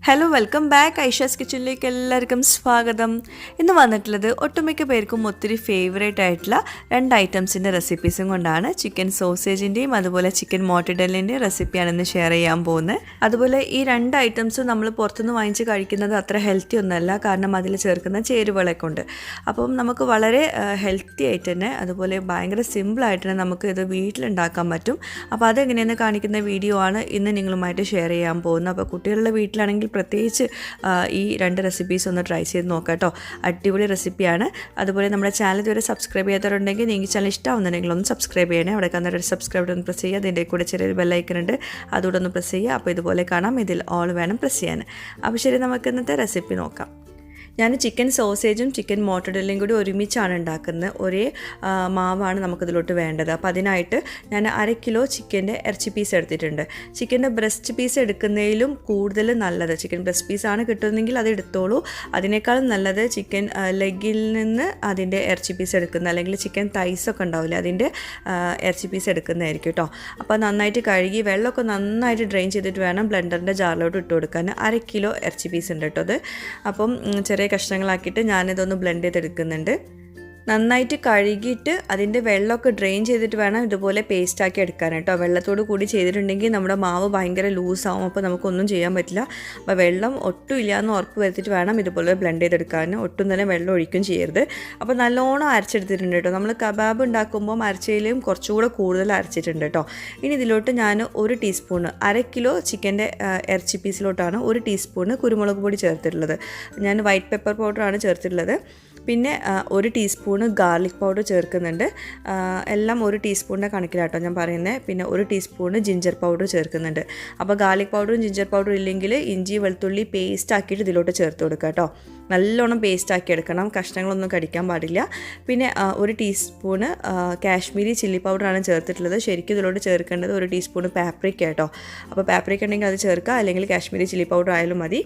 Hello welcome back Aisha's കിച്ചണിലേക്ക് എല്ലാവർക്കും സ്വാഗതം. ഇന്ന് വന്നിട്ടുള്ളത് ഒട്ടുമിക്ക പേർക്കും ഒത്തിരി ഫേവറേറ്റ് ആയിട്ടുള്ള രണ്ട് ഐറ്റംസിൻ്റെ റെസിപ്പീസും കൊണ്ടാണ്. ചിക്കൻ സോസേജിൻ്റെയും അതുപോലെ ചിക്കൻ മോട്ടഡെല്ലിൻ്റെയും റെസിപ്പിയാണ് ഇന്ന് ഷെയർ ചെയ്യാൻ പോകുന്നത്. അതുപോലെ ഈ രണ്ട് ഐറ്റംസും നമ്മൾ പുറത്തുനിന്ന് വാങ്ങിച്ച് കഴിക്കുന്നത് അത്ര ഹെൽത്തി ഒന്നുമല്ല, കാരണം അതിൽ ചേർക്കുന്ന ചേരുവകളൊക്കെ ഉണ്ട്. അപ്പം നമുക്ക് വളരെ ഹെൽത്തി ആയിട്ട് തന്നെ അതുപോലെ ഭയങ്കര സിമ്പിളായിട്ട് തന്നെ നമുക്ക് ഇത് വീട്ടിലുണ്ടാക്കാൻ പറ്റും. അപ്പോൾ അതെങ്ങനെയെന്ന് കാണിക്കുന്ന വീഡിയോ ആണ് ഇന്ന് നിങ്ങളുമായിട്ട് ഷെയർ ചെയ്യാൻ പോകുന്നത്. അപ്പോൾ കുട്ടികളുടെ വീട്ടിലാണെങ്കിൽ പ്രത്യേകിച്ച് ഈ രണ്ട് റെസിപ്പീസ് ഒന്ന് ട്രൈ ചെയ്ത് നോക്കാം കേട്ടോ. അടിപൊളി റെസിപ്പിയാണ്. അതുപോലെ നമ്മുടെ ചാനൽ ഇതുവരെ സബ്സ്ക്രൈബ് ചെയ്യാത്തവരുണ്ടെങ്കിൽ നിങ്ങൾക്ക് ചാനൽ ഇഷ്ടമാവുന്നുണ്ടെങ്കിൽ ഒന്ന് സബ്സ്ക്രൈബ് ചെയ്യണേ. അവിടെ കന്നൊരു സബ്സ്ക്രൈബ് ഒന്ന് പ്രസ് ചെയ്യുക. അതിൻ്റെ കൂടെ ചെറിയൊരു ബെല്ലൈക്കൺ ഉണ്ട്, അതുകൂടെ ഒന്ന് പ്രസ് ചെയ്യുക. അപ്പോൾ ഇതുപോലെ കാണാം. ഇതിൽ ഓൾ വേണം പ്രസ് ചെയ്യാൻ. അപ്പോൾ ശരി, നമുക്ക് ഇന്നത്തെ റെസിപ്പി നോക്കാം. ഞാൻ ചിക്കൻ സോസേജും ചിക്കൻ മോട്ടഡെല്ലയും കൂടി ഒരുമിച്ചാണ് ഉണ്ടാക്കുന്നത്. ഒരേ മാവാണ് നമുക്കിതിലോട്ട് വേണ്ടത്. അപ്പോൾ അതിനായിട്ട് ഞാൻ 1/2 കിലോ ചിക്കൻ്റെ ഇറച്ചി പീസ് എടുത്തിട്ടുണ്ട്. ചിക്കൻ്റെ ബ്രസ്റ്റ് പീസ് എടുക്കുന്നതിലും കൂടുതൽ നല്ലത് ചിക്കൻ ബ്രസ്റ്റ് പീസാണ് കിട്ടുന്നതെങ്കിൽ അത് എടുത്തോളൂ. അതിനേക്കാളും നല്ലത് ചിക്കൻ ലെഗിൽ നിന്ന് അതിൻ്റെ ഇറച്ചി പീസ് എടുക്കുന്ന, അല്ലെങ്കിൽ ചിക്കൻ തൈസൊക്കെ ഉണ്ടാവില്ല, അതിൻ്റെ ഇറച്ചി പീസ് എടുക്കുന്നതായിരിക്കും കേട്ടോ. അപ്പോൾ നന്നായിട്ട് കഴുകി വെള്ളമൊക്കെ നന്നായിട്ട് ഡ്രെയിൻ ചെയ്തിട്ട് വേണം ബ്ലെൻഡറിൻ്റെ ജാറിലോട്ട് ഇട്ട് കൊടുക്കാൻ. 1/2 കിലോ ഇറച്ചി പീസ് ഉണ്ട് കേട്ടോ അത്. അപ്പം ചെറിയ കഷ്ണങ്ങളാക്കിയിട്ട് ഞാനിതൊന്ന് ബ്ലെൻഡ് ചെയ്തെടുക്കുന്നുണ്ട്. നന്നായിട്ട് കഴുകിയിട്ട് അതിൻ്റെ വെള്ളമൊക്കെ ഡ്രെയിൻ ചെയ്തിട്ട് വേണം ഇതുപോലെ പേസ്റ്റാക്കി എടുക്കാൻ കേട്ടോ. വെള്ളത്തോട് കൂടി ചെയ്തിട്ടുണ്ടെങ്കിൽ നമ്മുടെ മാവ് ഭയങ്കര ലൂസാവും, അപ്പോൾ നമുക്കൊന്നും ചെയ്യാൻ പറ്റില്ല. അപ്പോൾ വെള്ളം ഒട്ടും ഇല്ലയെന്ന് ഉറപ്പ് വരുത്തിയിട്ട് വേണം ഇതുപോലെ ബ്ലെൻഡ് ചെയ്തെടുക്കാൻ. ഒട്ടും തന്നെ വെള്ളം ഒഴിക്കും ചെയ്യരുത്. അപ്പോൾ നല്ലോണം അരച്ചെടുത്തിട്ടുണ്ട് കേട്ടോ. നമ്മൾ കബാബ് ഉണ്ടാക്കുമ്പോൾ അരച്ചയിലും കുറച്ചുകൂടെ കൂടുതൽ അരച്ചിട്ടുണ്ട് കേട്ടോ. ഇനി ഇതിലോട്ട് ഞാൻ 1 ടീസ്പൂണ് 1/2 കിലോ ചിക്കൻ്റെ ഇറച്ചി പീസിലോട്ടാണ് 1 ടീസ്പൂണ് കുരുമുളക് പൊടി ചേർത്തിട്ടുള്ളത്. ഞാൻ വൈറ്റ് പെപ്പർ പൗഡറാണ് ചേർത്തിട്ടുള്ളത്. പിന്നെ 1 ടീസ്പൂണ് ഗാർലിക് പൗഡർ ചേർക്കുന്നുണ്ട്. എല്ലാം 1 ടീസ്പൂണിൻ്റെ കണക്കിലാട്ടോ ഞാൻ പറയുന്നത്. പിന്നെ 1 ടീസ്പൂണ് ജിഞ്ചർ പൗഡർ ചേർക്കുന്നുണ്ട്. അപ്പോൾ ഗാർലിക് പൗഡറും ജിഞ്ചർ പൗഡറും ഇല്ലെങ്കിൽ ഇഞ്ചി വെളുത്തുള്ളി പേസ്റ്റ് ആക്കിയിട്ട് ഇതിലോട്ട് ചേർത്ത് കൊടുക്കുക കേട്ടോ. നല്ലോണം പേസ്റ്റ് ആക്കി എടുക്കണം, കഷ്ണങ്ങളൊന്നും കടിക്കാൻ പാടില്ല. പിന്നെ 1 ടീസ്പൂണ് കാശ്മീരി ചില്ലി പൗഡറാണ് ചേർത്തിട്ടുള്ളത്. ശരിക്കും ഇതിലോട്ട് ചേർക്കേണ്ടത് 1 ടീസ്പൂണ് പാപ്രിക്ക കേട്ടോ. അപ്പോൾ പാപ്രിക്ക ഉണ്ടെങ്കിൽ അത് ചേർക്കുക, അല്ലെങ്കിൽ കാശ്മീരി ചില്ലി പൗഡർ ആയാലും മതി.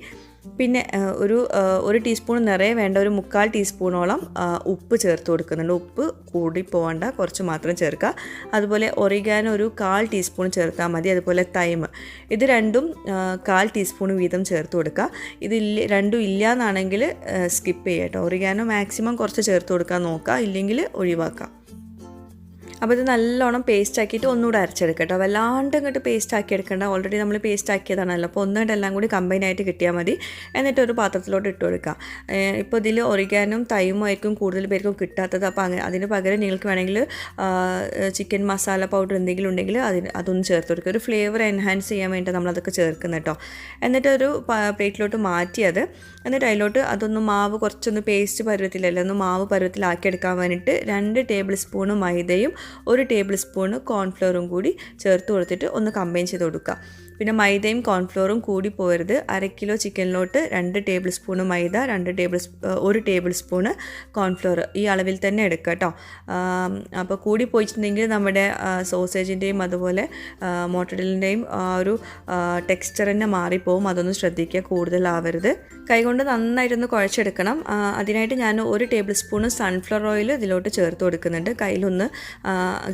പിന്നെ ഒരു ടീസ്പൂൺ നിറയെ വേണ്ട, 1/4 ടീസ്പൂണോളം ഉപ്പ് ചേർത്ത് കൊടുക്കുന്നുണ്ട്. ഉപ്പ് കൂടി പോകണ്ട, കുറച്ച് മാത്രം ചേർക്കുക. അതുപോലെ ഒറിഗാനോ 1/4 ടീസ്പൂൺ ചേർത്താൽ മതി. അതുപോലെ തൈം, ഇത് രണ്ടും 1/4 ടീസ്പൂൺ വീതം ചേർത്ത് കൊടുക്കുക. ഇത് രണ്ടും ഇല്ല എന്നാണെങ്കിൽ സ്കിപ്പ് ചെയ്യുക കേട്ടോ. ഒറിഗാനോ മാക്സിമം കുറച്ച് ചേർത്ത് കൊടുക്കാൻ നോക്കുക, ഇല്ലെങ്കിൽ ഒഴിവാക്കാം. അപ്പോൾ ഇത് നല്ലോണം പേസ്റ്റ് ആക്കിയിട്ട് ഒന്നുകൂടെ അരച്ചെടുക്കട്ടോ. വല്ലാണ്ട് ഇങ്ങോട്ട് പേസ്റ്റ് ആക്കി എടുക്കേണ്ട, ഓൾറെഡി നമ്മൾ പേസ്റ്റ് ആക്കിയതാണല്ലോ. അപ്പോൾ ഒന്നുകൊണ്ട് എല്ലാം കൂടി കമ്പൈൻ ആയിട്ട് കിട്ടിയാൽ മതി. എന്നിട്ട് ഒരു പാത്രത്തിലോട്ട് ഇട്ട് കൊടുക്കുക. ഇപ്പോൾ ഇതിൽ ഒറിഗാനും തൈമും ആയിരിക്കും കൂടുതൽ പേർക്കും കിട്ടാത്തത്. അപ്പോൾ അതിന് പകരം നിങ്ങൾക്ക് വേണമെങ്കിൽ ചിക്കൻ മസാല പൗഡർ എന്തെങ്കിലും ഉണ്ടെങ്കിൽ അതൊന്ന് ചേർത്ത് കൊടുക്കുക. ഒരു ഫ്ലേവർ എൻഹാൻസ് ചെയ്യാൻ വേണ്ടി നമ്മളതൊക്കെ ചേർക്കുന്നത് കേട്ടോ. എന്നിട്ട് ഒരു പ്ലേറ്റിലോട്ട് മാറ്റിയത്, എന്നിട്ട് അതിലോട്ട് അതൊന്ന് മാവ് കുറച്ചൊന്ന് പേസ്റ്റ് പരുവത്തിലല്ല, ഒന്ന് മാവ് പരുവത്തിലാക്കിയെടുക്കാൻ വേണ്ടിയിട്ട് 2 ടേബിൾ സ്പൂണ് മൈദയും 1 ടേബിൾ സ്പൂണ് കോൺഫ്ലോറും കൂടി ചേർത്ത് കൊടുത്തിട്ട് ഒന്ന് കമ്പൈൻ ചെയ്ത് കൊടുക്കുക. പിന്നെ മൈദയും കോൺഫ്ലോറും കൂടി പോരുത്. 1/2 കിലോ ചിക്കനിലോട്ട് 2 ടേബിൾ സ്പൂണ് മൈദ, 1 ടേബിൾ സ്പൂണ് കോൺഫ്ലോർ, ഈ അളവിൽ തന്നെ എടുക്കുക കേട്ടോ. അപ്പോൾ കൂടി പോയിട്ടുണ്ടെങ്കിൽ നമ്മുടെ സോസേജിൻ്റെയും അതുപോലെ മോട്ടഡെല്ലിൻ്റെയും ഒരു ടെക്സ്ചർ തന്നെ മാറിപ്പോവും. അതൊന്ന് ശ്രദ്ധിക്കുക, കൂടുതലാവരുത്. കൈകൊണ്ട് നന്നായിട്ടൊന്ന് കുഴച്ചെടുക്കണം. അതിനായിട്ട് ഞാൻ 1 ടേബിൾ സ്പൂണ് സൺഫ്ലവർ ഓയിൽ ഇതിലോട്ട് ചേർത്ത് കൊടുക്കുന്നുണ്ട്. കയ്യിലൊന്ന്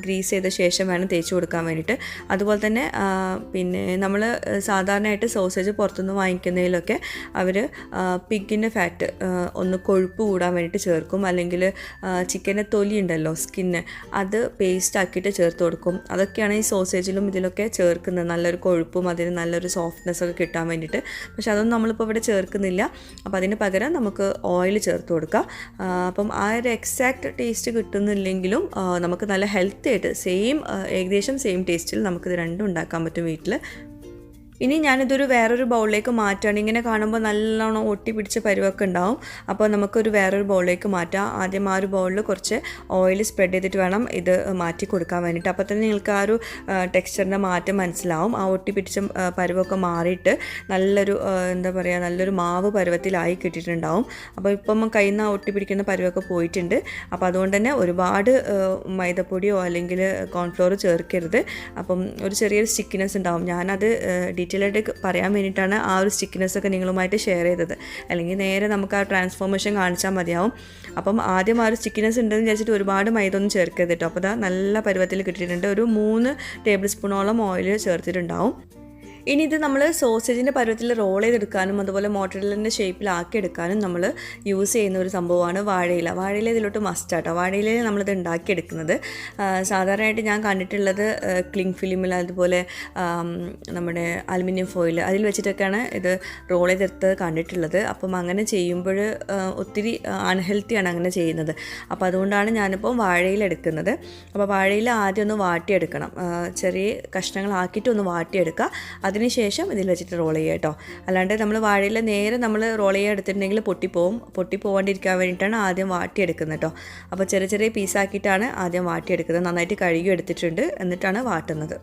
ഗ്രീസ് ചെയ്ത ശേഷം വേണം തേച്ച് കൊടുക്കാൻ വേണ്ടിയിട്ട്. അതുപോലെ തന്നെ പിന്നെ നമ്മൾ സാധാരണയായിട്ട് സോസേജ് പുറത്തുനിന്ന് വാങ്ങിക്കുന്നതിലൊക്കെ അവർ പിഗിൻ്റെ ഫാറ്റ് ഒന്ന് കൊഴുപ്പ് കൂടാൻ വേണ്ടിയിട്ട് ചേർക്കും, അല്ലെങ്കിൽ ചിക്കൻ്റെ തൊലി ഉണ്ടല്ലോ, സ്കിന്ന്, അത് പേസ്റ്റ് ആക്കിയിട്ട് ചേർത്ത് കൊടുക്കും. അതൊക്കെയാണ് ഈ സോസേജിലും ഇതിലൊക്കെ ചേർക്കുന്നത്, നല്ലൊരു കൊഴുപ്പും അതിന് നല്ലൊരു സോഫ്റ്റ്നെസ്സൊക്കെ കിട്ടാൻ വേണ്ടിയിട്ട്. പക്ഷെ അതൊന്നും നമ്മളിപ്പോൾ ഇവിടെ ചേർക്കുന്നില്ല. അപ്പോൾ അതിന് പകരം നമുക്ക് ഓയിൽ ചേർത്ത് കൊടുക്കുക. അപ്പം ആ ഒരു എക്സാക്റ്റ് ടേസ്റ്റ് കിട്ടുന്നില്ലെങ്കിലും നമുക്ക് നല്ല ഹെൽത്തി ആയിട്ട് ഏകദേശം സെയിം ടേസ്റ്റിൽ നമുക്കിത് രണ്ടും ഉണ്ടാക്കാൻ പറ്റും വീട്ടിൽ. ഇനി ഞാനിതൊരു വേറൊരു ബൗളിലേക്ക് മാറ്റുകയാണ്. ഇങ്ങനെ കാണുമ്പോൾ നല്ലോണം ഒട്ടി പിടിച്ച പരുവൊക്കെ ഉണ്ടാവും. അപ്പോൾ നമുക്കൊരു വേറൊരു ബൗളിലേക്ക് മാറ്റാം. ആദ്യം ആ ഒരു ബൗളിൽ കുറച്ച് ഓയിൽ സ്പ്രെഡ് ചെയ്തിട്ട് വേണം ഇത് മാറ്റി കൊടുക്കാൻ വേണ്ടിയിട്ട്. അപ്പോൾ തന്നെ നിങ്ങൾക്ക് ആ ഒരു ടെക്സ്ചറിൻ്റെ മാറ്റം മനസ്സിലാവും. ആ ഒട്ടി പിടിച്ച പരുവൊക്കെ മാറിയിട്ട് നല്ലൊരു എന്താ പറയുക, നല്ലൊരു മാവ് പരുവത്തിലായി കിട്ടിയിട്ടുണ്ടാവും. അപ്പോൾ ഇപ്പം കയ്യിൽ നിന്ന് ഒട്ടി പിടിക്കുന്ന പരുവൊക്കെ പോയിട്ടുണ്ട്. അപ്പോൾ അതുകൊണ്ട് തന്നെ ഒരുപാട് മൈദപ്പൊടിയോ അല്ലെങ്കിൽ കോൺഫ്ലോർ ചേർക്കരുത്. അപ്പം ഒരു ചെറിയൊരു സ്റ്റിക്കിനെസ് ഉണ്ടാവും. ഞാനത് ഡീറ്റെയിൽ ആയിട്ട് പറയാൻ വേണ്ടിയിട്ടാണ് ആ ഒരു സ്റ്റിക്കിനെസ്സൊക്കെ നിങ്ങളുമായിട്ട് ഷെയർ ചെയ്തത്. അല്ലെങ്കിൽ നേരെ നമുക്ക് ആ ട്രാൻസ്ഫോർമേഷൻ കാണിച്ചാൽ മതിയാവും. അപ്പം ആദ്യം ആ ഒരു സ്റ്റിക്കിനെസ് ഉണ്ടെന്ന് വിചാരിച്ചിട്ട് ഒരുപാട് മൈദ ഒന്നും ചേർക്കരുത് കേട്ടോ. അപ്പോൾ നല്ല പരുവത്തിൽ കിട്ടിയിട്ടുണ്ട്. ഒരു 3 ടേബിൾ സ്പൂണോളം ഓയിൽ ചേർത്തിട്ടുണ്ടാവും. ഇനി ഇത് നമ്മൾ സോസേജിൻ്റെ പരുവത്തിൽ റോൾ ചെയ്തെടുക്കാനും അതുപോലെ മോട്ടറെല്ലൻ്റെ ഷേപ്പിലാക്കി എടുക്കാനും നമ്മൾ യൂസ് ചെയ്യുന്ന ഒരു സംഭവമാണ് വാഴയില. വാഴയില ഇതിലോട്ട് മസ്റ്റാട്ടോ. വാഴയിലയിൽ നമ്മളിത് ഉണ്ടാക്കിയെടുക്കുന്നത് സാധാരണയായിട്ട് ഞാൻ കണ്ടിട്ടുള്ളത് ക്ലിങ് ഫിലിമിൽ അതുപോലെ നമ്മുടെ അലുമിനിയം ഫോയിൽ അതിൽ വെച്ചിട്ടൊക്കെയാണ് ഇത് റോൾ ചെയ്തെടുത്തത് കണ്ടിട്ടുള്ളത്. അപ്പം അങ്ങനെ ചെയ്യുമ്പോൾ ഒത്തിരി അൺഹെൽത്തിയാണ് അങ്ങനെ ചെയ്യുന്നത്. അപ്പോൾ അതുകൊണ്ടാണ് ഞാനിപ്പോൾ വാഴയില എടുക്കുന്നത്. അപ്പോൾ വാഴയില ആദ്യം ഒന്ന് വാട്ടിയെടുക്കണം. ചെറിയ കഷ്ണങ്ങളാക്കിയിട്ട് ഒന്ന് വാട്ടിയെടുക്കുക. അതിനുശേഷം ഇതിൽ വെച്ചിട്ട് റോൾ ചെയ്യുക കേട്ടോ. അല്ലാണ്ട് നമ്മൾ വാഴയില നേരെ നമ്മൾ റോൾ ചെയ്യാൻ എടുത്തിട്ടുണ്ടെങ്കിൽ പൊട്ടിപ്പോവാണ്ടിരിക്കാൻ വേണ്ടിയിട്ടാണ് ആദ്യം വാട്ടിയെടുക്കുന്നത് കേട്ടോ. അപ്പോൾ ചെറിയ ചെറിയ പീസാക്കിയിട്ടാണ് ആദ്യം വാട്ടിയെടുക്കുന്നത്. നന്നായിട്ട് കഴുകി എടുത്തിട്ടുണ്ട്, എന്നിട്ടാണ് വാട്ടുന്നത്.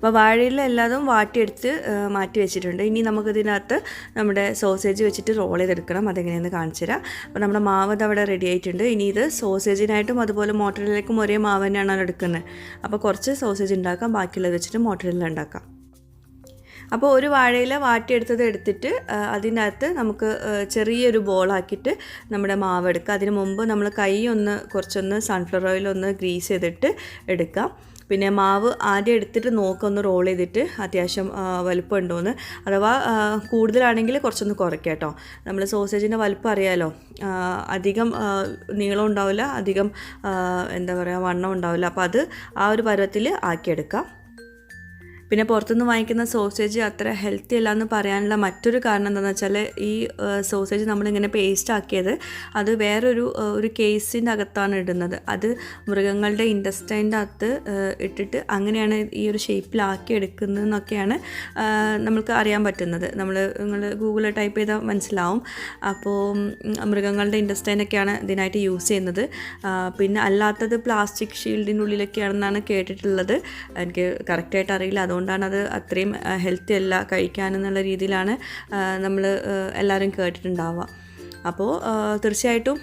അപ്പോൾ വാഴയില എല്ലാതും വാട്ടിയെടുത്ത് മാറ്റി വെച്ചിട്ടുണ്ട്. ഇനി നമുക്കിതിനകത്ത് നമ്മുടെ സോസേജ് വെച്ചിട്ട് റോൾ ചെയ്തെടുക്കണം. അതെങ്ങനെയെന്ന് കാണിച്ചു തരാം. അപ്പോൾ നമ്മുടെ മാവ് അവിടെ റെഡി ആയിട്ടുണ്ട്. ഇനി ഇത് സോസേജിനായിട്ടും അതുപോലെ മോട്ടറെല്ലയ്ക്കും ഒരേ മാവ് തന്നെയാണ് എടുക്കുന്നത്. അപ്പോൾ കുറച്ച് സോസേജ് ഉണ്ടാക്കാം, ബാക്കിയുള്ളത് വെച്ചിട്ട് മോട്ടറെല്ല ഉണ്ടാക്കാം. അപ്പോൾ ഒരു വാഴയില വാട്ടിയെടുത്തത് എടുത്തിട്ട് അതിനകത്ത് നമുക്ക് ചെറിയൊരു ബോളാക്കിയിട്ട് നമ്മുടെ മാവ് എടുക്കുക. അതിന് മുമ്പ് നമ്മൾ കൈ കുറച്ചൊന്ന് സൺഫ്ലവർ ഓയിലൊന്ന് ഗ്രീസ് ചെയ്തിട്ട് എടുക്കാം. പിന്നെ മാവ് ആദ്യം എടുത്തിട്ട് നോക്കൊന്ന് റോൾ ചെയ്തിട്ട് അത്യാവശ്യം വലുപ്പം ഉണ്ടോയെന്ന്, അഥവാ കൂടുതലാണെങ്കിൽ കുറച്ചൊന്ന് കുറയ്ക്കാം കേട്ടോ. നമ്മൾ സോസേജിൻ്റെ വലുപ്പം അറിയാമല്ലോ, അധികം നീളം ഉണ്ടാവില്ല, അധികം എന്താ പറയുക വണ്ണം ഉണ്ടാവില്ല. അപ്പോൾ അത് ആ ഒരു പരുവത്തിൽ ആക്കിയെടുക്കാം. പിന്നെ പുറത്തുനിന്ന് വാങ്ങിക്കുന്ന സോസേജ് അത്ര ഹെൽത്തി അല്ല എന്ന് പറയാനുള്ള മറ്റൊരു കാരണം എന്താണെന്ന് വെച്ചാൽ ഈ സോസേജ് നമ്മളിങ്ങനെ പേസ്റ്റ് ആക്കിയത് അത് ഒരു കേസിൻ്റെ അകത്താണ് ഇടുന്നത്. അത് മൃഗങ്ങളുടെ ഇൻറ്റസ്റ്റൈൻ്റെ അകത്ത് അങ്ങനെയാണ് ഈ ഒരു ഷേപ്പിലാക്കി എടുക്കുന്നതെന്നൊക്കെയാണ് നമുക്ക് അറിയാൻ പറ്റുന്നത്. നിങ്ങൾ ഗൂഗിളിൽ ടൈപ്പ് ചെയ്താൽ മനസ്സിലാവും. അപ്പോൾ മൃഗങ്ങളുടെ ഇൻറ്റസ്റ്റൈനൊക്കെയാണ് ഇതിനായിട്ട് യൂസ് ചെയ്യുന്നത്. പിന്നെ അല്ലാത്തത് പ്ലാസ്റ്റിക് ഷീൽഡിൻ്റെ ഉള്ളിലൊക്കെയാണെന്നാണ് കേട്ടിട്ടുള്ളത്. എനിക്ക് കറക്റ്റായിട്ട് അറിയില്ല. അതുകൊണ്ടാണ് അത് അത്രയും ഹെൽത്തി അല്ല കഴിക്കാനെന്നുള്ള രീതിയിലാണ് നമ്മൾ എല്ലാവരും കേട്ടിട്ടുണ്ടാവുക. അപ്പോൾ തീർച്ചയായിട്ടും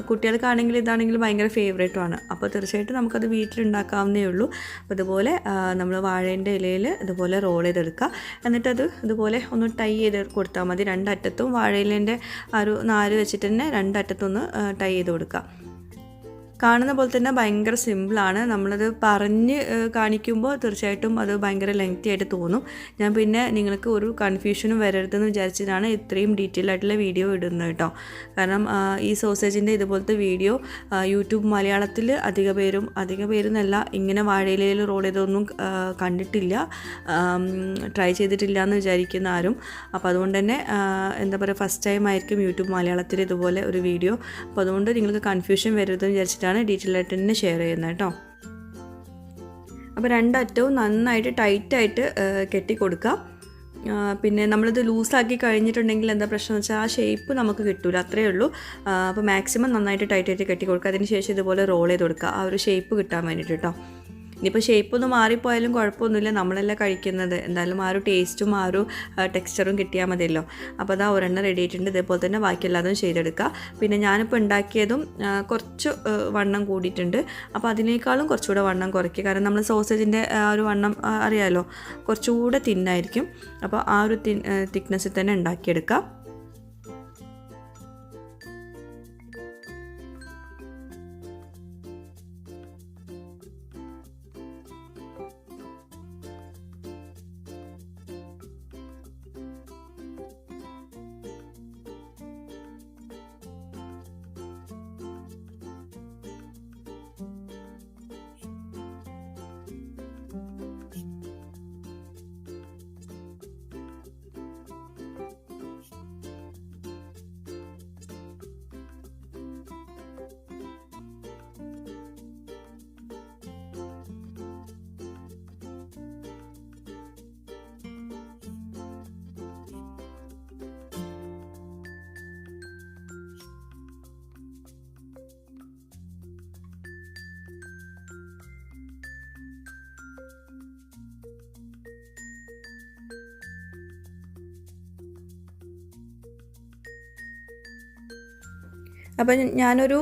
കുട്ടികൾക്കാണെങ്കിൽ ഇതാണെങ്കിൽ ഭയങ്കര ഫേവറേറ്റുമാണ്. അപ്പോൾ തീർച്ചയായിട്ടും നമുക്കത് വീട്ടിലുണ്ടാക്കാവുന്നേ ഉള്ളൂ. അപ്പോൾ ഇതുപോലെ നമ്മൾ വാഴേൻ്റെ ഇലയിൽ ഇതുപോലെ റോൾ ചെയ്തെടുക്കുക. എന്നിട്ടത് ഇതുപോലെ ഒന്ന് ടൈ ചെയ്ത് കൊടുത്താൽ മതി. രണ്ടറ്റത്തും വാഴയിലേൻ്റെ ഒരു നാര് വെച്ചിട്ട് തന്നെ രണ്ടറ്റത്തൊന്ന് ടൈ ചെയ്ത് കൊടുക്കുക. കാണുന്ന പോലെ തന്നെ ഭയങ്കര സിമ്പിളാണ്. നമ്മളത് പറഞ്ഞ് കാണിക്കുമ്പോൾ തീർച്ചയായിട്ടും അത് ഭയങ്കര ലെങ്തി ആയിട്ട് തോന്നും. ഞാൻ പിന്നെ നിങ്ങൾക്ക് ഒരു കൺഫ്യൂഷനും വരരുതെന്ന് വിചാരിച്ചിട്ടാണ് ഇത്രയും ഡീറ്റെയിൽ ആയിട്ടുള്ള വീഡിയോ ഇടുന്നത് കേട്ടോ. കാരണം ഈ സോസേജിൻ്റെ ഇതുപോലത്തെ വീഡിയോ യൂട്യൂബ് മലയാളത്തിൽ അധിക പേരെന്നല്ല ഇങ്ങനെ വാഴയിലയിൽ റോൾ ചെയ്തൊന്നും കണ്ടിട്ടില്ല, ട്രൈ ചെയ്തിട്ടില്ല എന്ന് വിചാരിക്കുന്ന ആരും. അപ്പോൾ അതുകൊണ്ട് തന്നെ എന്താ പറയുക, ഫസ്റ്റ് ടൈം ആയിരിക്കും യൂട്യൂബ് മലയാളത്തിൽ ഇതുപോലെ ഒരു വീഡിയോ. അപ്പോൾ അതുകൊണ്ട് നിങ്ങൾക്ക് കൺഫ്യൂഷൻ വരരുതെന്ന് വിചാരിച്ചിട്ടാണ് ഡീറ്റെയിൽ ആയിട്ട് തന്നെ ഷെയർ ചെയ്യുന്നത് കേട്ടോ. അപ്പോൾ രണ്ടറ്റവും നന്നായിട്ട് ടൈറ്റായിട്ട് കെട്ടി കൊടുക്കുക. പിന്നെ നമ്മളിത് ലൂസാക്കി കഴിഞ്ഞിട്ടുണ്ടെങ്കിൽ എന്താ പ്രശ്നം എന്ന് വെച്ചാൽ ആ ഷേപ്പ് നമുക്ക് കിട്ടില്ല, അത്രയേ ഉള്ളൂ. അപ്പോൾ മാക്സിമം നന്നായിട്ട് ടൈറ്റായിട്ട് കെട്ടി കൊടുക്കുക. അതിന് ശേഷം ഇതുപോലെ റോൾ ചെയ്ത് കൊടുക്കുക, ആ ഒരു ഷേപ്പ് കിട്ടാൻ വേണ്ടിയിട്ട് കേട്ടോ. ഇനിയിപ്പോൾ ഷേപ്പൊന്നും മാറിപ്പോയാലും കുഴപ്പമൊന്നുമില്ല, നമ്മളെല്ലാം കഴിക്കുന്നത് എന്തായാലും ആ ഒരു ടേസ്റ്റും ആ ഒരു ടെക്സ്ചറും കിട്ടിയാൽ മതിയല്ലോ. അപ്പോൾ അതാ ഒരെണ്ണം റെഡി ആയിട്ടുണ്ട്. ഇതേപോലെ തന്നെ ബാക്കിയെല്ലാതും ചെയ്തെടുക്കുക. പിന്നെ ഞാനിപ്പോൾ ഉണ്ടാക്കിയതും കുറച്ച് വണ്ണം കൂടിയിട്ടുണ്ട്. അപ്പോൾ അതിനേക്കാളും കുറച്ചുകൂടെ വണ്ണം കുറയ്ക്കുക. കാരണം നമ്മൾ സോസേജിൻ്റെ ഒരു വണ്ണം അറിയാമല്ലോ, കുറച്ചുകൂടെ തിന്നായിരിക്കും. അപ്പോൾ ആ ഒരു തിക്നെസ്സിൽ തന്നെ ഉണ്ടാക്കിയെടുക്കുക. അപ്പം ഞാനൊരു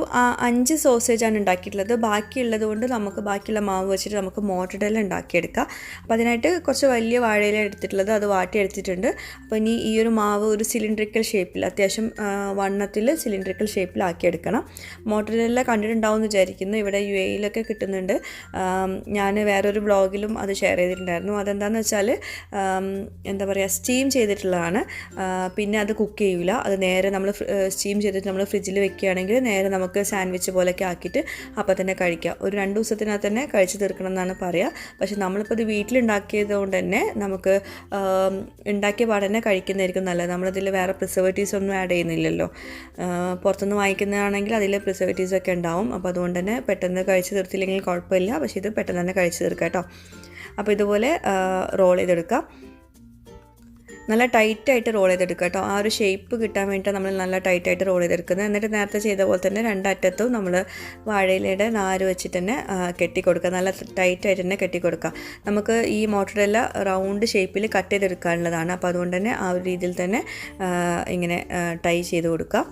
5 സോസേജാണ് ഉണ്ടാക്കിയിട്ടുള്ളത്. ബാക്കിയുള്ളത് കൊണ്ട് നമുക്ക് ബാക്കിയുള്ള മാവ് വെച്ചിട്ട് നമുക്ക് മോട്ടഡെല്ല ഉണ്ടാക്കിയെടുക്കാം. അപ്പോൾ അതിനായിട്ട് കുറച്ച് വലിയ വാഴയില എടുത്തിട്ടുള്ളത്, അത് വാട്ടിയെടുത്തിട്ടുണ്ട്. അപ്പോൾ ഇനി ഈ ഒരു മാവ് ഒരു സിലിണ്ടറിക്കൽ ഷേപ്പിൽ, അത്യാവശ്യം വണ്ണത്തിൽ സിലിണ്ടറിക്കൽ ഷേപ്പിലാക്കിയെടുക്കണം. മോട്ടഡെല്ല കണ്ടിട്ടുണ്ടാവും എന്ന് വിചാരിക്കുന്നു, ഇവിടെ UAE കിട്ടുന്നുണ്ട്. ഞാൻ വേറൊരു വ്ളോഗിലും അത് ഷെയർ ചെയ്തിട്ടുണ്ടായിരുന്നു. അതെന്താണെന്ന് വെച്ചാൽ എന്താ പറയുക, സ്റ്റീം ചെയ്തിട്ടുള്ളതാണ്. പിന്നെ അത് കുക്ക് ചെയ്യില്ല, അത് നേരെ നമ്മൾ സ്റ്റീം ചെയ്തിട്ട് നമ്മൾ ഫ്രിഡ്ജിൽ വെക്കുകയാണെങ്കിൽ നേരെ നമുക്ക് സാൻഡ്വിച്ച് പോലെയൊക്കെ ആക്കിയിട്ട് അപ്പോൾ തന്നെ കഴിക്കാം. ഒരു 2 ദിവസത്തിനകത്ത് തന്നെ കഴിച്ച് തീർക്കണം എന്നാണ് പറയുക. പക്ഷേ നമ്മളിപ്പോൾ ഇത് വീട്ടിലുണ്ടാക്കിയത് കൊണ്ട് തന്നെ നമുക്ക് ഉണ്ടാക്കിയ പാടെ തന്നെ കഴിക്കുന്നതായിരിക്കും നല്ലത്. നമ്മളിതിൽ വേറെ പ്രിസർവേറ്റീവ്സ് ഒന്നും ആഡ് ചെയ്യുന്നില്ലല്ലോ. പുറത്തുനിന്ന് വാങ്ങിക്കുന്നതാണെങ്കിൽ അതിൽ പ്രിസർവേറ്റീവ്സ് ഒക്കെ ഉണ്ടാവും. അപ്പോൾ അതുകൊണ്ട് തന്നെ പെട്ടെന്ന് കഴിച്ച് തീർത്തില്ലെങ്കിൽ കുഴപ്പമില്ല. പക്ഷേ ഇത് പെട്ടെന്ന് തന്നെ കഴിച്ച് തീർക്കാം കേട്ടോ. അപ്പോൾ ഇതുപോലെ റോൾ ചെയ്തെടുക്കാം. നല്ല ടൈറ്റായിട്ട് റോൾ ചെയ്തെടുക്കുക കേട്ടോ. ആ ഒരു ഷേപ്പ് കിട്ടാൻ വേണ്ടിയിട്ട് നമ്മൾ നല്ല ടൈറ്റായിട്ട് റോൾ ചെയ്തെടുക്കുന്നത്. എന്നിട്ട് നേരത്തെ ചെയ്ത പോലെ തന്നെ 2 അറ്റത്തും നമ്മൾ വാഴയിലയുടെ നാര് വെച്ചിട്ട് തന്നെ കെട്ടിക്കൊടുക്കുക. നല്ല ടൈറ്റായിട്ട് തന്നെ കെട്ടിക്കൊടുക്കുക. നമുക്ക് ഈ മോട്ടഡെല്ല റൗണ്ട് ഷേപ്പിൽ കട്ട് ചെയ്തെടുക്കാനുള്ളതാണ്. അപ്പോൾ അതുകൊണ്ട് തന്നെ ആ ഒരു രീതിയിൽ തന്നെ ഇങ്ങനെ ടൈ ചെയ്ത് കൊടുക്കുക.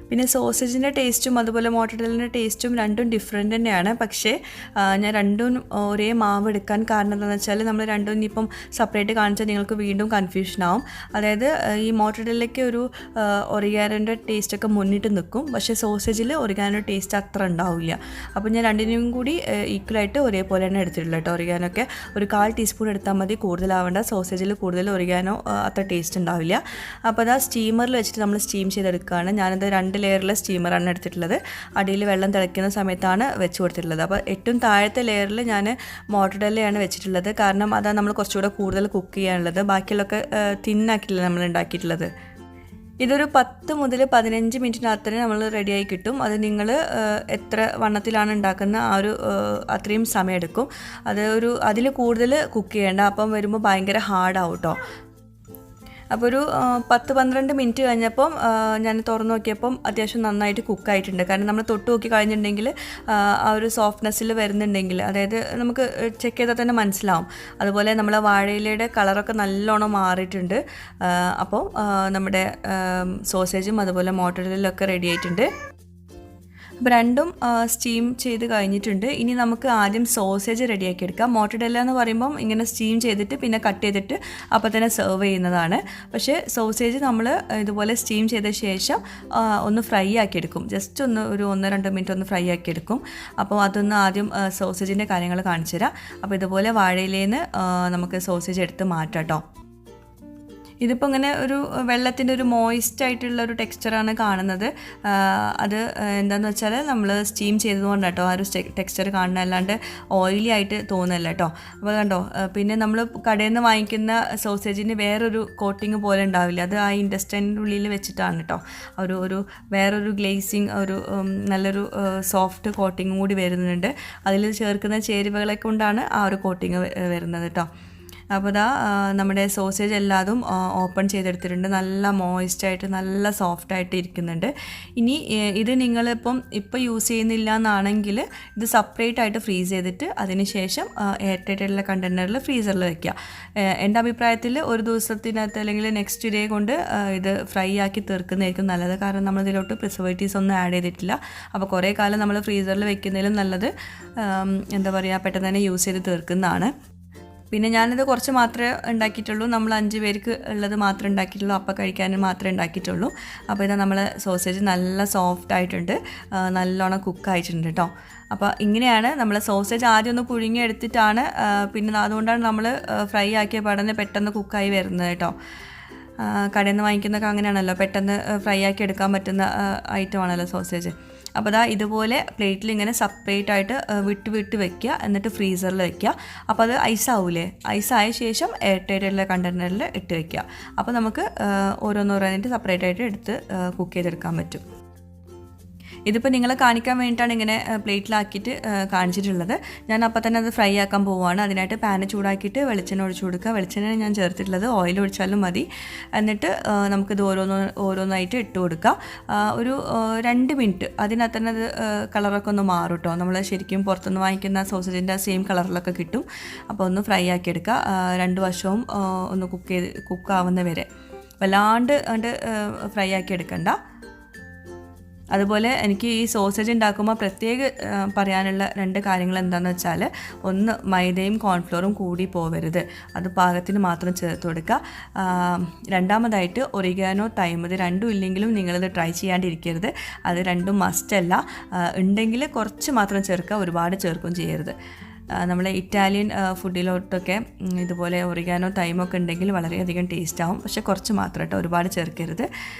പിന്നെ സോസേജിൻ്റെ ടേസ്റ്റും അതുപോലെ മോട്ടഡെല്ലിൻ്റെ ടേസ്റ്റും രണ്ടും ഡിഫറെൻ്റ് തന്നെയാണ്. പക്ഷേ ഞാൻ രണ്ടും ഒരേ മാവ് എടുക്കാൻ കാരണം എന്താണെന്ന് വെച്ചാൽ നമ്മൾ രണ്ടും ഇനിയിപ്പം സെപ്പറേറ്റ് കാണിച്ചാൽ നിങ്ങൾക്ക് വീണ്ടും കൺഫ്യൂഷൻ ആവും. അതായത് ഈ മോട്ടഡെല്ലയ്ക്ക് ഒരു ഒറിഗാനോൻ്റെ ടേസ്റ്റൊക്കെ മുന്നിട്ട് നിൽക്കും, പക്ഷേ സോസേജിൽ ഒറിഗാനോ ടേസ്റ്റ് അത്ര ഉണ്ടാവില്ല. അപ്പോൾ ഞാൻ രണ്ടിനും കൂടി ഈക്വലായിട്ട് ഒരേപോലെ തന്നെ എടുത്തിട്ടുള്ളൂ കേട്ടോ. ഒറിഗാനോ ഒക്കെ ഒരു 1/4 ടീസ്പൂൺ എടുത്താൽ മതി, കൂടുതലാവേണ്ട. സോസേജിൽ കൂടുതൽ ഒറിഗാനോ അത്ര ടേസ്റ്റ് ഉണ്ടാവില്ല. അപ്പോൾ അത് സ്റ്റീമറിൽ വെച്ചിട്ട് നമ്മൾ സ്റ്റീം ചെയ്തെടുക്കുകയാണ്. ഞാനത് 2 ലെയറിലെ സ്റ്റീമറാണ് എടുത്തിട്ടുള്ളത്. അടിയിൽ വെള്ളം തിളയ്ക്കുന്ന സമയത്താണ് വെച്ച് കൊടുത്തിട്ടുള്ളത്. അപ്പോൾ ഏറ്റവും താഴത്തെ ലെയറിൽ ഞാൻ മോട്ടഡെല്ലയാണ് വെച്ചിട്ടുള്ളത്. കാരണം അതാണ് നമ്മൾ കുറച്ചുകൂടെ കൂടുതൽ കുക്ക് ചെയ്യാനുള്ളത്. ബാക്കിയുള്ളതൊക്കെ തിന്നാക്കിയില്ല നമ്മൾ ഉണ്ടാക്കിയിട്ടുള്ളത്. ഇതൊരു 10 മുതൽ 15 മിനിറ്റിനകത്ത് തന്നെ നമ്മൾ റെഡിയായി കിട്ടും. അത് നിങ്ങൾ എത്ര വണ്ണത്തിലാണ് ഉണ്ടാക്കുന്ന ആ ഒരു അത്രയും സമയം എടുക്കും. അതിൽ കൂടുതൽ കുക്ക് ചെയ്യേണ്ട. അപ്പം വരുമ്പോൾ ഭയങ്കര ഹാർഡാവും കേട്ടോ. അപ്പോൾ ഒരു 10-12 മിനിറ്റ് കഴിഞ്ഞപ്പം ഞാൻ തുറന്നു നോക്കിയപ്പം അത്യാവശ്യം നന്നായിട്ട് കുക്കായിട്ടുണ്ട്. കാരണം നമ്മൾ തൊട്ട് നോക്കി കഴിഞ്ഞിട്ടുണ്ടെങ്കിൽ ആ ഒരു സോഫ്റ്റ്നെസ്സിൽ വരുന്നുണ്ടെങ്കിൽ, അതായത് നമുക്ക് ചെക്ക് ചെയ്താൽ തന്നെ മനസ്സിലാവും. അതുപോലെ നമ്മളെ വാഴയിലയുടെ കളറൊക്കെ നല്ലോണം മാറിയിട്ടുണ്ട്. അപ്പോൾ നമ്മുടെ സോസേജും അതുപോലെ മോട്ടഡെല്ലയൊക്കെ റെഡി ആയിട്ടുണ്ട്. അപ്പോൾ രണ്ടും സ്റ്റീം ചെയ്ത് കഴിഞ്ഞിട്ടുണ്ട്. ഇനി നമുക്ക് ആദ്യം സോസേജ് റെഡിയാക്കി എടുക്കാം. മോട്ടഡെല്ല എന്ന് പറയുമ്പം ഇങ്ങനെ സ്റ്റീം ചെയ്തിട്ട് പിന്നെ കട്ട് ചെയ്തിട്ട് അപ്പോൾ തന്നെ സെർവ് ചെയ്യുന്നതാണ്. പക്ഷേ സോസേജ് നമ്മൾ ഇതുപോലെ സ്റ്റീം ചെയ്ത ശേഷം ഒന്ന് ഫ്രൈ ആക്കി എടുക്കും. ജസ്റ്റ് ഒരു 1-2 മിനിറ്റ് ഒന്ന് ഫ്രൈ ആക്കി എടുക്കും. അപ്പോൾ അതൊന്ന് ആദ്യം സോസേജിൻ്റെ കാര്യങ്ങൾ കാണിച്ചു തരാം. അപ്പോൾ ഇതുപോലെ വാഴയിലയിൽ നിന്ന് നമുക്ക് സോസേജ് എടുത്ത് മാറ്റാം കേട്ടോ. ഇതിപ്പോൾ ഇങ്ങനെ ഒരു വെള്ളത്തിൻ്റെ ഒരു മോയിസ്റ്റ് ആയിട്ടുള്ള ഒരു ടെക്സ്ചറാണ് കാണുന്നത്. അത് എന്താണെന്ന് വെച്ചാൽ നമ്മൾ സ്റ്റീം ചെയ്തതുകൊണ്ട് കേട്ടോ ആ ഒരു ടെക്സ്ചർ കാണുന്നത്, അല്ലാണ്ട് ഓയിലി ആയിട്ട് തോന്നുന്നില്ല കേട്ടോ. അപ്പോൾ കണ്ടോ, പിന്നെ നമ്മൾ കടയിൽ നിന്ന് വാങ്ങിക്കുന്ന സോസേജിന് വേറൊരു കോട്ടിങ് പോലെ ഉണ്ടാവില്ല. അത് ആ ഇൻഡസ്ട്രിൻ്റെ ഉള്ളിൽ വെച്ചിട്ടാണ് കേട്ടോ. ഒരു വേറൊരു ഗ്ലേസിങ്, ഒരു നല്ലൊരു സോഫ്റ്റ് കോട്ടിങ്ങും കൂടി വരുന്നുണ്ട്. അതിൽ ചേർക്കുന്ന ചേരുവകളെ കൊണ്ടാണ് ആ ഒരു കോട്ടിങ് വരുന്നത് കേട്ടോ. അപ്പോൾ നമ്മുടെ സോസേജ് എല്ലാതും ഓപ്പൺ ചെയ്തെടുത്തിട്ടുണ്ട്. നല്ല മോയിസ്റ്റായിട്ട് നല്ല സോഫ്റ്റായിട്ട് ഇരിക്കുന്നുണ്ട്. ഇനി ഇത് നിങ്ങളിപ്പം യൂസ് ചെയ്യുന്നില്ല എന്നാണെങ്കിൽ ഇത് സെപ്പറേറ്റ് ആയിട്ട് ഫ്രീസ് ചെയ്തിട്ട് അതിന് ശേഷം എയർ ടൈറ്റുള്ള കണ്ടെയ്നറിൽ ഫ്രീസറിൽ വയ്ക്കുക. എൻ്റെ അഭിപ്രായത്തിൽ ഒരു ദിവസത്തിനകത്ത് അല്ലെങ്കിൽ നെക്സ്റ്റ് ഡേ കൊണ്ട് ഇത് ഫ്രൈ ആക്കി തീർക്കുന്നതായിരിക്കും നല്ലത്. കാരണം നമ്മളിതിലോട്ട് പ്രിസർവേറ്റീവ്സ് ഒന്നും ആഡ് ചെയ്തിട്ടില്ല. അപ്പോൾ കുറേ കാലം നമ്മൾ ഫ്രീസറിൽ വെക്കുന്നതിലും നല്ലത് എന്താ പറയുക, പെട്ടെന്ന് തന്നെ യൂസ് ചെയ്ത് തീർക്കുന്നതാണ്. പിന്നെ ഞാനിത് കുറച്ച് മാത്രമേ ഉണ്ടാക്കിയിട്ടുള്ളൂ. നമ്മൾ 5 പേർക്ക് ഉള്ളത് മാത്രമേ ഉണ്ടാക്കിയിട്ടുള്ളൂ. അപ്പം കഴിക്കാനും മാത്രമേ ഉണ്ടാക്കിയിട്ടുള്ളൂ. അപ്പോൾ ഇത് നമ്മൾ സോസേജ് നല്ല സോഫ്റ്റ് ആയിട്ടുണ്ട്, നല്ലോണം കുക്കായിട്ടുണ്ട് കേട്ടോ. അപ്പോൾ ഇങ്ങനെയാണ് നമ്മൾ സോസേജ് ആദ്യം ഒന്ന് പുഴുങ്ങി എടുത്തിട്ടാണ്, പിന്നെ അതുകൊണ്ടാണ് നമ്മൾ ഫ്രൈ ആക്കിയ പാടന്നെ പെട്ടെന്ന് കുക്കായി വരുന്നത് കേട്ടോ. കടയിൽ നിന്ന് വാങ്ങിക്കുന്നതൊക്കെ അങ്ങനെയാണല്ലോ, പെട്ടെന്ന് ഫ്രൈ ആക്കി എടുക്കാൻ പറ്റുന്ന ഐറ്റമാണല്ലോ സോസേജ്. അപ്പോൾ ഇതുപോലെ പ്ലേറ്റിൽ ഇങ്ങനെ സെപ്പറേറ്റ് ആയിട്ട് വിട്ട് വെക്കുക, എന്നിട്ട് ഫ്രീസറിൽ വെക്കുക. അപ്പോൾ അത് ഐസാവൂലേ, ഐസായ ശേഷം എയർ ടൈറ്റുള്ള കണ്ടെയ്നറിൽ ഇട്ട് വെക്കുക. അപ്പോൾ നമുക്ക് ഓരോന്നോരോന്നിട്ട് സെപ്പറേറ്റ് ആയിട്ട് എടുത്ത് കുക്ക് ചെയ്തെടുക്കാൻ പറ്റും. ഇതിപ്പോൾ നിങ്ങളെ കാണിക്കാൻ വേണ്ടിയിട്ടാണ് ഇങ്ങനെ പ്ലേറ്റിലാക്കിയിട്ട് കാണിച്ചിട്ടുള്ളത്. ഞാൻ അപ്പോൾ തന്നെ അത് ഫ്രൈ ആക്കാൻ പോവുകയാണ്. അതിനായിട്ട് പാന് ചൂടാക്കിയിട്ട് വെളിച്ചെണ്ണ ഒഴിച്ചു കൊടുക്കുക. വെളിച്ചെണ്ണ ഞാൻ ചേർത്തിട്ടുള്ളത്, ഓയിൽ ഒഴിച്ചാലും മതി. എന്നിട്ട് നമുക്കിത് ഓരോന്നായിട്ട് ഇട്ട് കൊടുക്കുക. ഒരു 2 മിനിറ്റ് അതിനകത്ത് തന്നെ അത് കളറൊക്കെ ഒന്ന് മാറും കേട്ടോ. നമ്മൾ ശരിക്കും പുറത്തുനിന്ന് വാങ്ങിക്കുന്ന സോസേജിൻ്റെ സെയിം കളറിലൊക്കെ കിട്ടും. അപ്പോൾ ഒന്ന് ഫ്രൈ ആക്കി എടുക്കുക. 2 വശവും ഒന്ന് കുക്കാവുന്ന വരെ, വല്ലാണ്ട് ഫ്രൈ ആക്കി എടുക്കണ്ട. അതുപോലെ എനിക്ക് ഈ സോസേജ് ഉണ്ടാക്കുമ്പോൾ പറയാനുള്ള 2 കാര്യങ്ങൾ എന്താണെന്ന് വെച്ചാൽ, ഒന്ന് മൈദയും കോൺഫ്ലോറും കൂടി പോവരുത്, അത് പാകത്തിന് മാത്രം ചേർത്ത് കൊടുക്കുക. രണ്ടാമതായിട്ട് ഒറിഗാനോ, തൈം, ഇത് രണ്ടും ഇല്ലെങ്കിലും നിങ്ങളിത് ട്രൈ ചെയ്യാണ്ടിരിക്കരുത്. അത് രണ്ടും മസ്റ്റല്ല, ഉണ്ടെങ്കിൽ കുറച്ച് മാത്രം ചേർക്കുക, ഒരുപാട് ചേർക്കും ചെയ്യരുത്. നമ്മളെ ഇറ്റാലിയൻ ഫുഡിലോട്ടൊക്കെ ഇതുപോലെ ഒറിഗാനോ, തൈമൊക്കെ ഉണ്ടെങ്കിൽ വളരെയധികം ടേസ്റ്റ് ആവും, പക്ഷേ കുറച്ച് മാത്രം കേട്ടോ, ഒരുപാട് ചേർക്കരുത്.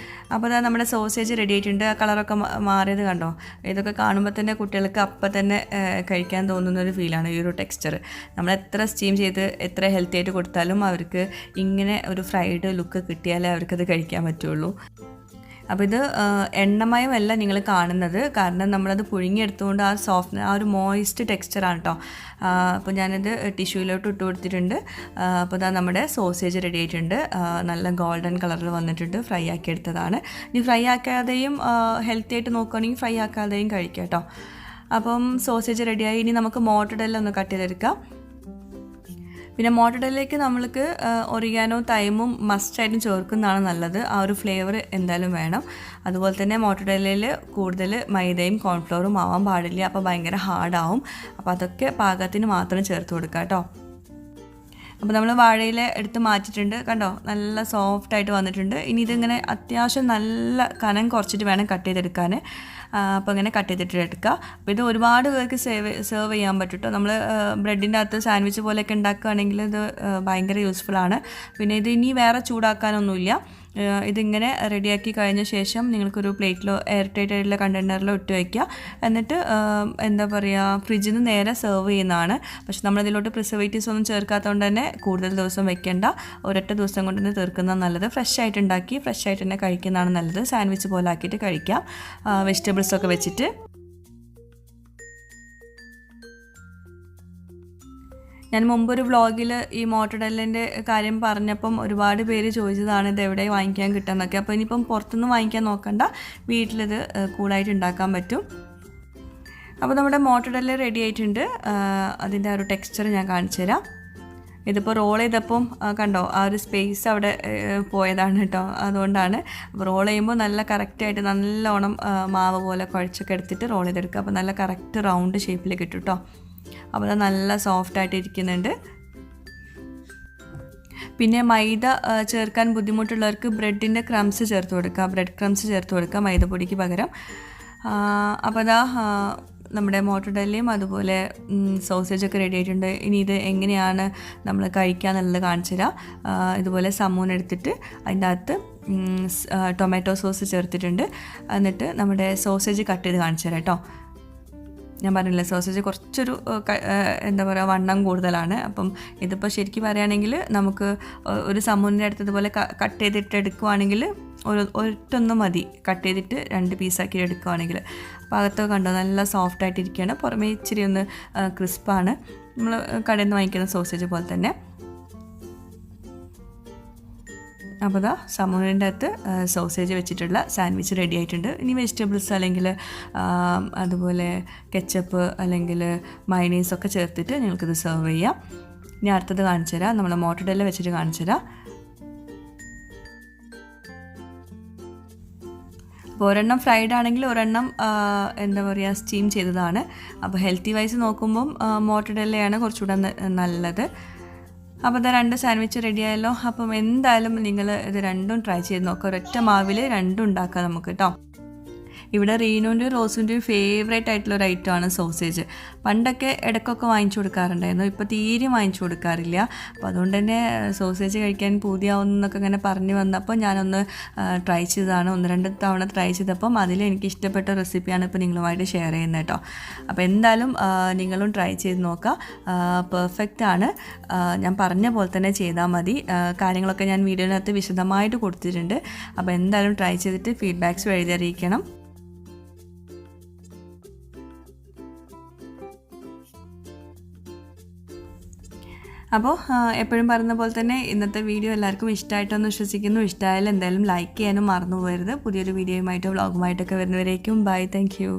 അപ്പോൾ അതാ നമ്മുടെ സോസേജ് റെഡി ആയിട്ടുണ്ട്. ആ കളറൊക്കെ മാറിയത് കണ്ടോ? ഇതൊക്കെ കാണുമ്പോൾ തന്നെ കുട്ടികൾക്ക് അപ്പം തന്നെ കഴിക്കാൻ തോന്നുന്നൊരു ഫീലാണ് ഈ ഒരു ടെക്സ്ചർ. നമ്മൾ എത്ര സ്റ്റീം ചെയ്ത് എത്ര ഹെൽത്തി ആയിട്ട് കൊടുത്താലും അവർക്ക് ഇങ്ങനെ ഒരു ഫ്രൈഡ് ലുക്ക് കിട്ടിയാലേ അവർക്കത് കഴിക്കാൻ പറ്റുള്ളൂ. അപ്പോൾ ഇത് എണ്ണമയമല്ല നിങ്ങൾ കാണുന്നത്, കാരണം നമ്മളത് പുഴുങ്ങിയെടുത്തുകൊണ്ട് ആ ഒരു മോയിസ്റ്റ് ടെക്സ്ചറാണ് കേട്ടോ. അപ്പോൾ ഞാനിത് ടിഷ്യൂയിലോട്ട് ഇട്ട് കൊടുത്തിട്ടുണ്ട്. അപ്പോൾ ഇതാ നമ്മുടെ സോസേജ് റെഡി ആയിട്ടുണ്ട്. നല്ല ഗോൾഡൻ കളറിൽ വന്നിട്ടുണ്ട്. ഫ്രൈ ആക്കി എടുത്തതാണ്. ഇനി ഫ്രൈ ആക്കാതെയും ഹെൽത്തി ആയിട്ട് നോക്കുകയാണെങ്കിൽ ഫ്രൈ ആക്കാതെയും കഴിക്കാം കേട്ടോ. അപ്പം സോസേജ് റെഡിയായി. ഇനി നമുക്ക് മോർട്ടഡെല്ല ഒന്ന് കട്ട് ചെയ്തെടുക്കാം. പിന്നെ മോർട്ടഡെല്ലയ്ക്ക് നമ്മൾക്ക് ഒറിഗാനോ, തൈമും മസ്റ്റായിട്ടും ചേർക്കുന്നതാണ് നല്ലത്. ആ ഒരു ഫ്ലേവർ എന്തായാലും വേണം. അതുപോലെ തന്നെ മോർട്ടഡെല്ലയിൽ കൂടുതൽ മൈദയും കോൺഫ്ലോറും ആവാൻ പാടില്ല, അപ്പോൾ ഭയങ്കര ഹാർഡാവും. അപ്പോൾ അതൊക്കെ പാകത്തിന് മാത്രം ചേർത്ത് കൊടുക്കുക കേട്ടോ. അപ്പോൾ നമ്മൾ വാഴയില എടുത്ത് മാറ്റിയിട്ടുണ്ട്, കണ്ടോ? നല്ല സോഫ്റ്റായിട്ട് വന്നിട്ടുണ്ട്. ഇനി ഇതിങ്ങനെ അത്യാവശ്യം നല്ല കനം കുറച്ചിട്ട് വേണം കട്ട് ചെയ്തെടുക്കാൻ. അപ്പോൾ ഇങ്ങനെ കട്ട് ചെയ്തിട്ട് എടുക്കുക. അപ്പോൾ ഇത് ഒരുപാട് പേർക്ക് സെർവ് ചെയ്യാൻ പറ്റും കേട്ടോ. നമ്മൾ ബ്രെഡിൻ്റെ അകത്ത് സാൻഡ്വിച്ച് പോലെയൊക്കെ ഉണ്ടാക്കുകയാണെങ്കിൽ ഇത് ഭയങ്കര യൂസ്ഫുള്ളാണ്. പിന്നെ ഇത് ഇനി വേറെ ചൂടാക്കാനൊന്നുമില്ല. ഇതിങ്ങനെ റെഡിയാക്കി കഴിഞ്ഞ ശേഷം നിങ്ങൾക്കൊരു പ്ലേറ്റിലോ എയർ ടൈറ്റ് ആയിട്ടുള്ള കണ്ടെയ്നറിലോ ഇട്ട് വയ്ക്കുക. എന്നിട്ട് എന്താ പറയുക, ഫ്രിഡ്ജിൽ നിന്ന് നേരെ സെർവ് ചെയ്യുന്നതാണ്. പക്ഷെ നമ്മളിതിലോട്ട് പ്രിസർവേറ്റീവ്സ് ഒന്നും ചേർക്കാത്തതുകൊണ്ട് തന്നെ കൂടുതൽ ദിവസം വെക്കേണ്ട, ഒരൊറ്റ ദിവസം കൊണ്ട് തന്നെ തീർക്കുന്നതാണ് നല്ലത്. ഫ്രഷ് ആയിട്ട് ഉണ്ടാക്കി ഫ്രഷ് ആയിട്ട് തന്നെ കഴിക്കുന്നതാണ് നല്ലത്. സാൻഡ്വിച്ച് പോലെ ആക്കിയിട്ട് കഴിക്കാം വെജിറ്റബിൾസൊക്കെ വെച്ചിട്ട്. ഞാൻ മുമ്പൊരു വ്ളോഗിൽ ഈ മോർട്ടഡെല്ലിൻ്റെ കാര്യം പറഞ്ഞപ്പം ഒരുപാട് പേര് ചോദിച്ചതാണ് ഇത് എവിടെ വാങ്ങിക്കാൻ കിട്ടുമെന്നൊക്കെ. അപ്പോൾ ഇനിയിപ്പം പുറത്തുനിന്ന് വാങ്ങിക്കാൻ നോക്കണ്ട, വീട്ടിലിത് കൂളായിട്ട് ഉണ്ടാക്കാൻ പറ്റും. അപ്പോൾ നമ്മുടെ മോർട്ടഡെല്ല റെഡി ആയിട്ടുണ്ട്. അതിൻ്റെ ആ ഒരു ടെക്സ്ചർ ഞാൻ കാണിച്ചു തരാം. ഇതിപ്പോൾ റോൾ ചെയ്തപ്പം കണ്ടോ, ആ ഒരു സ്പേസ് അവിടെ പോയതാണ് കേട്ടോ, അതുകൊണ്ടാണ്. അപ്പോൾ റോൾ ചെയ്യുമ്പോൾ നല്ല കറക്റ്റായിട്ട് നല്ലോണം മാവ് പോലെ കുഴച്ചൊക്കെ എടുത്തിട്ട് റോൾ ചെയ്തെടുക്കുക. അപ്പോൾ നല്ല കറക്റ്റ് റൗണ്ട് ഷേപ്പിൽ കിട്ടും കേട്ടോ. അപ്പോൾ അത് നല്ല സോഫ്റ്റായിട്ട് ഇരിക്കുന്നുണ്ട്. പിന്നെ മൈദ ചേർക്കാൻ ബുദ്ധിമുട്ടുള്ളവർക്ക് ബ്രെഡിൻ്റെ ക്രംസ് ചേർത്ത് കൊടുക്കുക, ബ്രെഡ് ക്രംസ് ചേർത്ത് കൊടുക്കുക മൈദപ്പൊടിക്ക് പകരം. അപ്പോൾ അതാ നമ്മുടെ മോർട്ടഡെല്ലയും അതുപോലെ സോസേജൊക്കെ റെഡി ആയിട്ടുണ്ട്. ഇനി ഇത് എങ്ങനെയാണ് നമ്മൾ കഴിക്കുക എന്നുള്ളത് കാണിച്ചു തരാം. ഇതുപോലെ സമൂൻ എടുത്തിട്ട് അതിൻ്റെ അകത്ത് ടൊമാറ്റോ സോസ് ചേർത്തിട്ടുണ്ട്. എന്നിട്ട് നമ്മുടെ സോസേജ് കട്ട് ചെയ്ത് കാണിച്ചു തരാം കേട്ടോ. ഞാൻ പറഞ്ഞില്ല, സോസേജ് കുറച്ചൊരു എന്താ പറയുക വണ്ണം കൂടുതലാണ്. അപ്പം ഇതിപ്പോൾ ശരിക്കും പറയുകയാണെങ്കിൽ നമുക്ക് ഒരു സമൂനിൻ്റെ അടുത്തതുപോലെ കട്ട് ചെയ്തിട്ട് എടുക്കുവാണെങ്കിൽ ഒറ്റൊന്നും മതി, കട്ട് ചെയ്തിട്ട് 2 പീസാക്കി എടുക്കുവാണെങ്കിൽ. അപ്പോൾ അകത്തൊക്കെ കണ്ടോ നല്ല സോഫ്റ്റായിട്ടിരിക്കുകയാണ്. പുറമേ ഇച്ചിരി ഒന്ന് ക്രിസ്പാണ്, നമ്മൾ കടയിൽ നിന്ന് വാങ്ങിക്കുന്ന സോസേജ് പോലെ തന്നെ. അപ്പോൾ ഇതാ സമൂനിൻ്റെ അകത്ത് സോസേജ് വെച്ചിട്ടുള്ള സാൻഡ്വിച്ച് റെഡി ആയിട്ടുണ്ട്. ഇനി വെജിറ്റബിൾസ് അല്ലെങ്കിൽ അതുപോലെ കെച്ചപ്പ് അല്ലെങ്കിൽ മയണീസൊക്കെ ചേർത്തിട്ട് നിങ്ങൾക്കിത് സെർവ് ചെയ്യാം. ഇനി അടുത്തത് കാണിച്ചു തരാം, നമ്മൾ മോർട്ടഡെല്ല വെച്ചിട്ട് കാണിച്ചു തരാം. അപ്പോൾ ഒരെണ്ണം ഫ്രൈഡ് ആണെങ്കിൽ ഒരെണ്ണം എന്താ പറയുക സ്റ്റീം ചെയ്തതാണ്. അപ്പോൾ ഹെൽത്തി വൈസ് നോക്കുമ്പം മോർട്ടഡെല്ലയാണ് കുറച്ചുകൂടെ നല്ലത്. അപ്പോൾ ഇത് 2 സാൻഡ്വിച്ച് റെഡി ആയല്ലോ. അപ്പം എന്തായാലും നിങ്ങൾ ഇത് രണ്ടും ട്രൈ ചെയ്ത് നോക്കുക. ഒരൊറ്റ മാവിൽ രണ്ടും ഉണ്ടാക്കാം നമുക്ക് കേട്ടോ. ഇവിടെ റീനുവിൻ്റെയും റോസിൻ്റെയും ഫേവറേറ്റ് ആയിട്ടുള്ള ഒരു ഐറ്റമാണ് സോസേജ്. പണ്ടൊക്കെ ഇടയ്ക്കൊക്കെ വാങ്ങിച്ചു കൊടുക്കാറുണ്ടായിരുന്നു, ഇപ്പോൾ തീരെ വാങ്ങിച്ചു കൊടുക്കാറില്ല. അപ്പോൾ അതുകൊണ്ട് തന്നെ സോസേജ് കഴിക്കാൻ പൂതിയാവുന്നൊക്കെ ഇങ്ങനെ പറഞ്ഞു വന്നപ്പോൾ ഞാനൊന്ന് ട്രൈ ചെയ്തതാണ്. 1-2 തവണ ട്രൈ ചെയ്തപ്പം അതിൽ എനിക്ക് ഇഷ്ടപ്പെട്ട റെസിപ്പിയാണ് ഇപ്പോൾ നിങ്ങളുമായിട്ട് ഷെയർ ചെയ്യുന്നത് കേട്ടോ. അപ്പോൾ എന്തായാലും നിങ്ങളും ട്രൈ ചെയ്ത് നോക്കുക. പെർഫെക്റ്റ് ആണ്. ഞാൻ പറഞ്ഞ പോലെ തന്നെ ചെയ്താൽ മതി. കാര്യങ്ങളൊക്കെ ഞാൻ വീഡിയോനകത്ത് വിശദമായിട്ട് കൊടുത്തിട്ടുണ്ട്. അപ്പോൾ എന്തായാലും ട്രൈ ചെയ്തിട്ട് ഫീഡ്ബാക്ക്സ് എഴുതി അറിയിക്കണം. അപ്പോൾ എപ്പോഴും പറയുന്ന പോലെ തന്നെ ഇന്നത്തെ വീഡിയോ എല്ലാവർക്കും ഇഷ്ടമായിട്ടൊന്ന് വിശ്വസിക്കുന്നു. ഇഷ്ടമായാലും എന്തായാലും ലൈക്ക് ചെയ്യാനും മറന്നു പോകരുത്. പുതിയൊരു വീഡിയോയുമായിട്ടോ വ്ളോഗുമായിട്ടൊക്കെ വരുന്നവരേക്കും ബൈ, താങ്ക് യു.